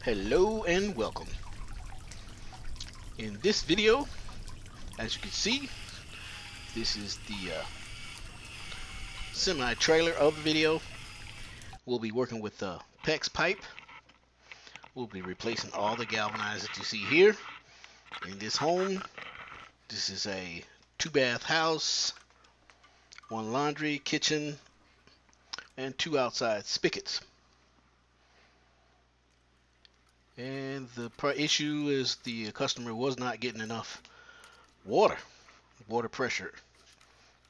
Hello and welcome. In this video, as you can see, this is the semi-trailer of the video. We'll be working with the PEX pipe. We'll be replacing all the galvanized that you see here in this home. This is a 2-bath house, 1 laundry, kitchen, and 2 outside spigots. And the issue is the customer was not getting enough water pressure.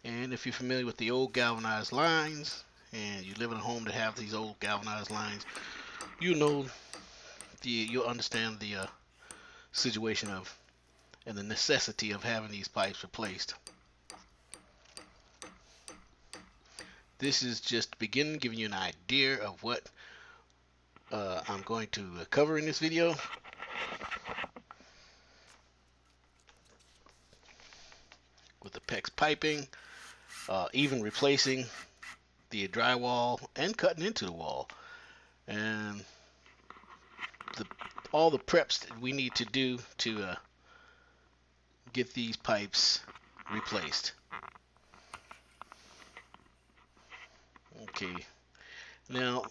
And if you're familiar with the old galvanized lines and you live in a home that have these old galvanized lines, you'll understand the situation of and the necessity of having these pipes replaced. This is just beginning, giving you an idea of what I'm going to cover in this video. With the PEX piping, even replacing the drywall and cutting into the wall, and all the preps that we need to do to get these pipes replaced. Okay, now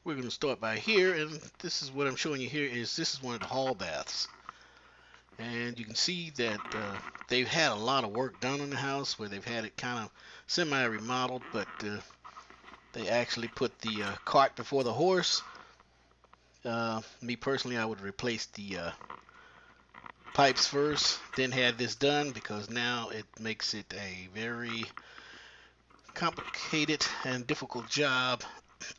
we're going to start by here, and this is what I'm showing you here. This is one of the hall baths, and you can see that they've had a lot of work done on the house, where they've had it kind of semi-remodeled, but they actually put the cart before the horse. Me personally, I would replace the pipes first, then had this done, because now it makes it a very complicated and difficult job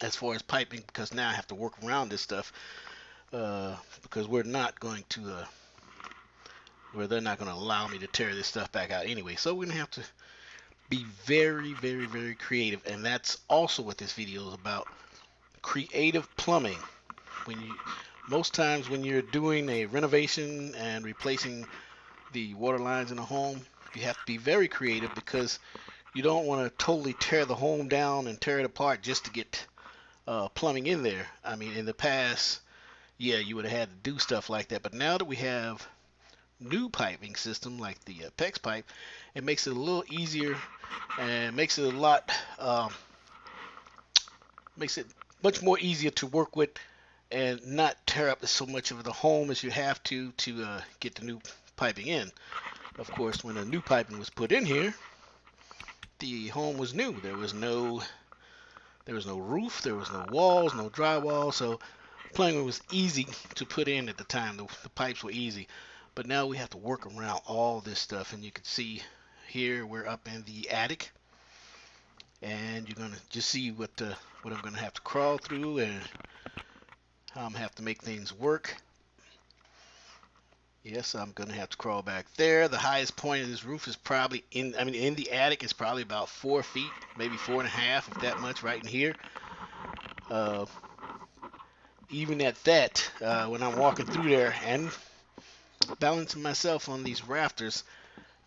as far as piping, because now I have to work around this stuff because we're not going to they're not going to allow me to tear this stuff back out anyway. So we're going to have to be very, very, very creative, and that's also what this video is about: creative plumbing. Most times when you're doing a renovation and replacing the water lines in a home, you have to be very creative, because you don't want to totally tear the home down and tear it apart just to get plumbing in there. I mean, in the past, yeah, you would have had to do stuff like that, but now that we have new piping system like the PEX pipe, it makes it a little easier, and makes it makes it much more easier to work with, and not tear up so much of the home as you have to get the new piping in. Of course, when the new piping was put in here, the home was new. There was no roof, there was no walls, no drywall, so plumbing was easy to put in at the time. The pipes were easy, but now we have to work around all this stuff. And you can see here we're up in the attic, and you're gonna just see what I'm gonna have to crawl through and how I'm gonna have to make things work. Yes, I'm gonna have to crawl back there. The highest point of this roof is probably in the attic is probably about 4 feet, maybe 4.5, if that much, right in here. Even at that, when I'm walking through there and balancing myself on these rafters,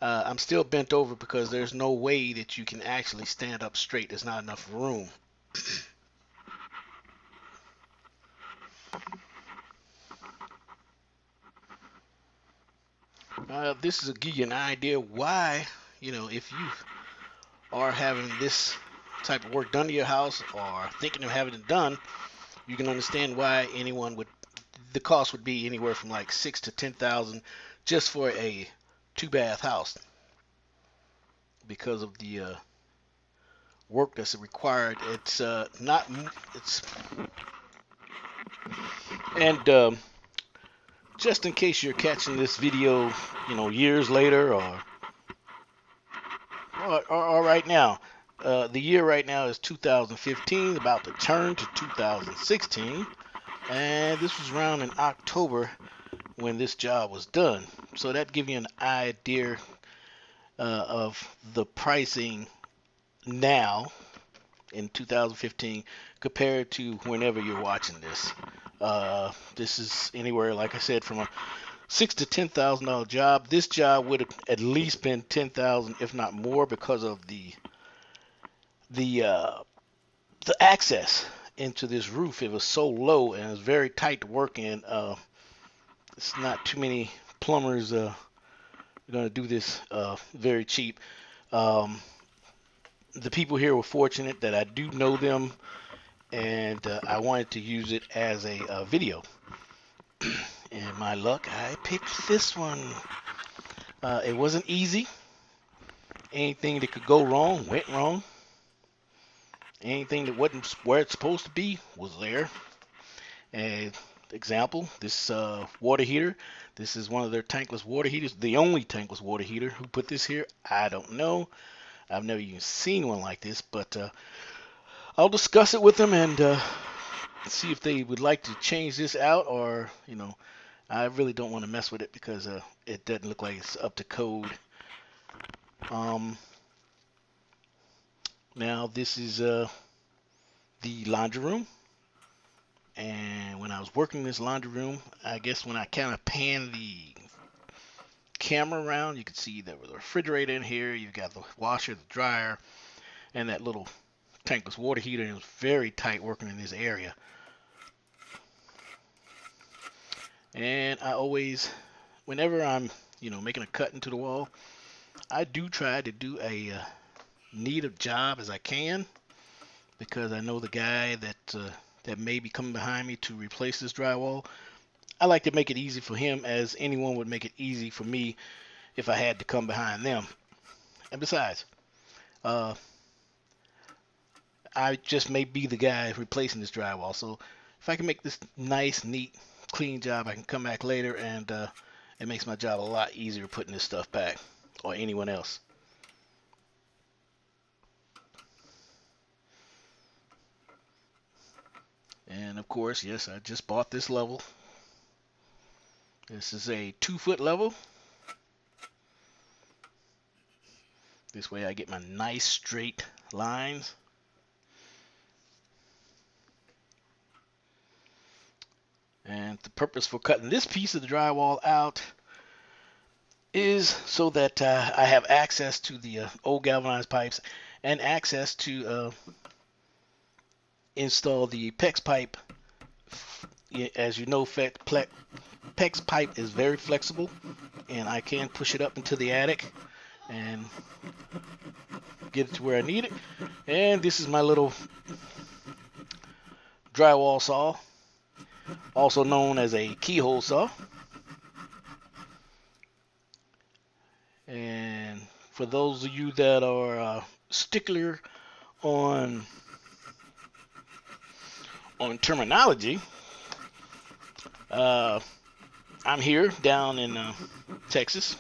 I'm still bent over, because there's no way that you can actually stand up straight. There's not enough room. This is to give you an idea why, if you are having this type of work done to your house, or thinking of having it done, you can understand why the cost would be anywhere from like $6,000 to $10,000 just for a 2-bath house, because of the work that's required. Just in case you're catching this video, years later or right now, the year right now is 2015, about to turn to 2016, and this was around in October when this job was done. So that gives you an idea of the pricing now in 2015 compared to whenever you're watching this. This is anywhere, like I said, from a $6,000 to $10,000 job. This job would have at least been $10,000, if not more, because of the access. into this roof. It was so low and it was very tight to work in. It's not too many plumbers going to do this very cheap. Um, the people here were fortunate that I do know them, and I wanted to use it as a video. And my luck, I picked this one. It wasn't easy. Anything that could go wrong went wrong. Anything that wasn't where it's supposed to be was there. And example, this water heater. This is one of their tankless water heaters. The only tankless water heater. Who put this here? I don't know. I've never even seen one like this, but I'll discuss it with them and see if they would like to change this out, or I really don't want to mess with it because it doesn't look like it's up to code. Now this is the laundry room, and when I was working in this laundry room, I guess when I kind of pan the camera around, you can see there was a refrigerator in here. You've got the washer, the dryer, and that little tankless water heater. And it was very tight working in this area. And I always, whenever I'm making a cut into the wall, I do try to do a neat a job as I can, because I know the guy that may be coming behind me to replace this drywall. I like to make it easy for him as anyone would make it easy for me if I had to come behind them. And besides, I just may be the guy replacing this drywall. So if I can make this nice, neat, clean job, I can come back later, and it makes my job a lot easier putting this stuff back, or anyone else. And of course, yes, I just bought this level. This is a 2-foot level. This way I get my nice straight lines. And the purpose for cutting this piece of the drywall out is so that I have access to the old galvanized pipes and access to install the PEX pipe. As you know, PEX pipe is very flexible, and I can push it up into the attic and get it to where I need it. And this is my little drywall saw, also known as a keyhole saw. And for those of you that are stickler on terminology, I'm here down in Texas,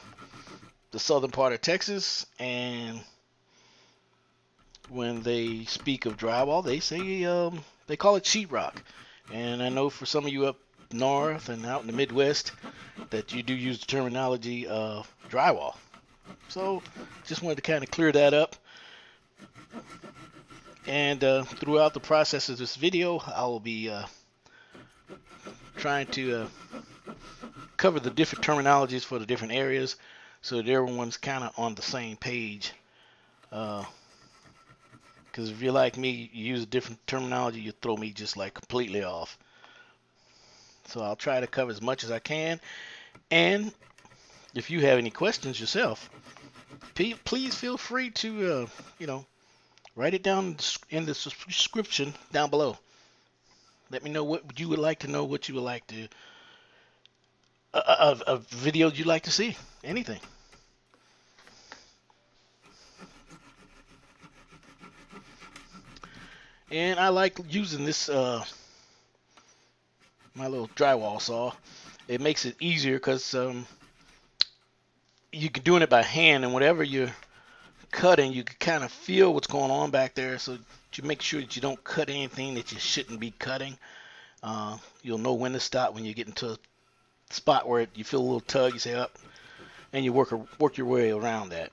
the southern part of Texas, and when they speak of drywall, they say they call it sheetrock. And I know for some of you up north and out in the Midwest that you do use the terminology drywall. So just wanted to kind of clear that up. And throughout the process of this video, I will be trying to cover the different terminologies for the different areas, so that everyone's kind of on the same page. Because if you're like me, you use a different terminology, you throw me just like completely off. So I'll try to cover as much as I can. And if you have any questions yourself, please feel free to write it down in the description down below. Let me know what you would like to know, what you would like to a video you'd like to see, anything. And I like using this my little drywall saw. It makes it easier because you can doing it by hand, and whatever you're cutting, you can kind of feel what's going on back there, so you make sure that you don't cut anything that you shouldn't be cutting. You'll know when to stop when you get into a spot where you feel a little tug, you say up, and you work your way around that.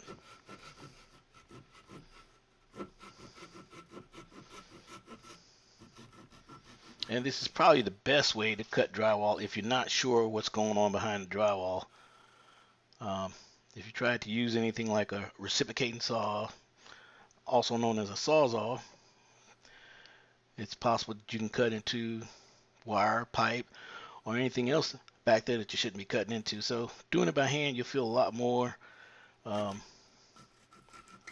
And this is probably the best way to cut drywall if you're not sure what's going on behind the drywall. If you try to use anything like a reciprocating saw, also known as a sawzall, It's possible that you can cut into wire, pipe, or anything else back there that you shouldn't be cutting into. So doing it by hand, you'll feel a lot more, and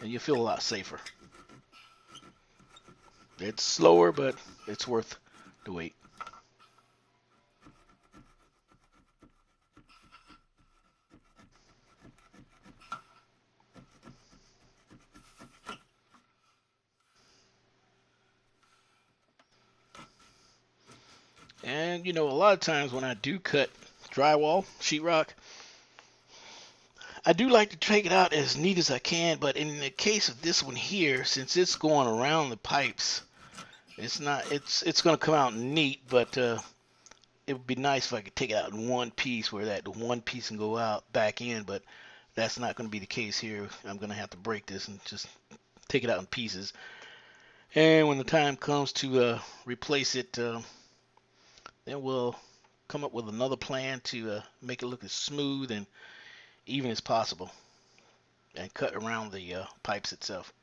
you'll feel a lot safer. It's slower, but it's worth the wait. And you know, a lot of times when I do cut drywall, sheetrock, I do like to take it out as neat as I can, but in the case of this one here, since it's going around the pipes, it's going to come out neat, but it would be nice if I could take it out in one piece where that one piece can go out back in, but that's not going to be the case here. I'm going to have to break this and just take it out in pieces. And when the time comes to replace it, then we'll come up with another plan to make it look as smooth and even as possible and cut around the pipes itself.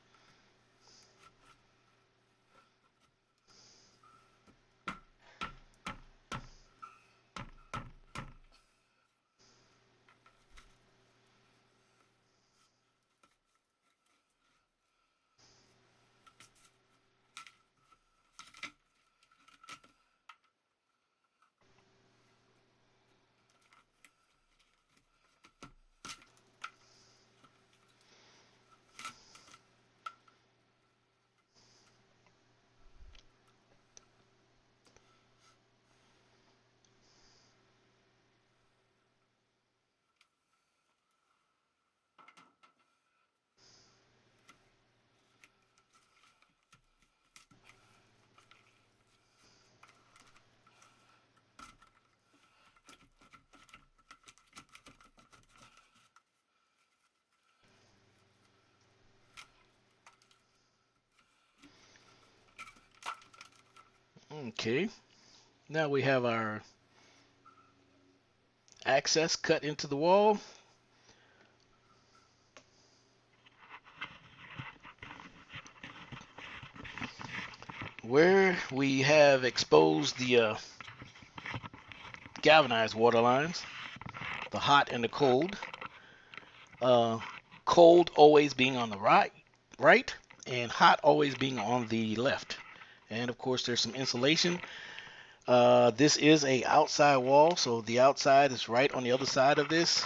Okay, now we have our access cut into the wall. Where we have exposed the galvanized water lines, the hot and the cold. Cold always being on the right, and hot always being on the left. And of course, there's some insulation. This is a outside wall, so the outside is right on the other side of this.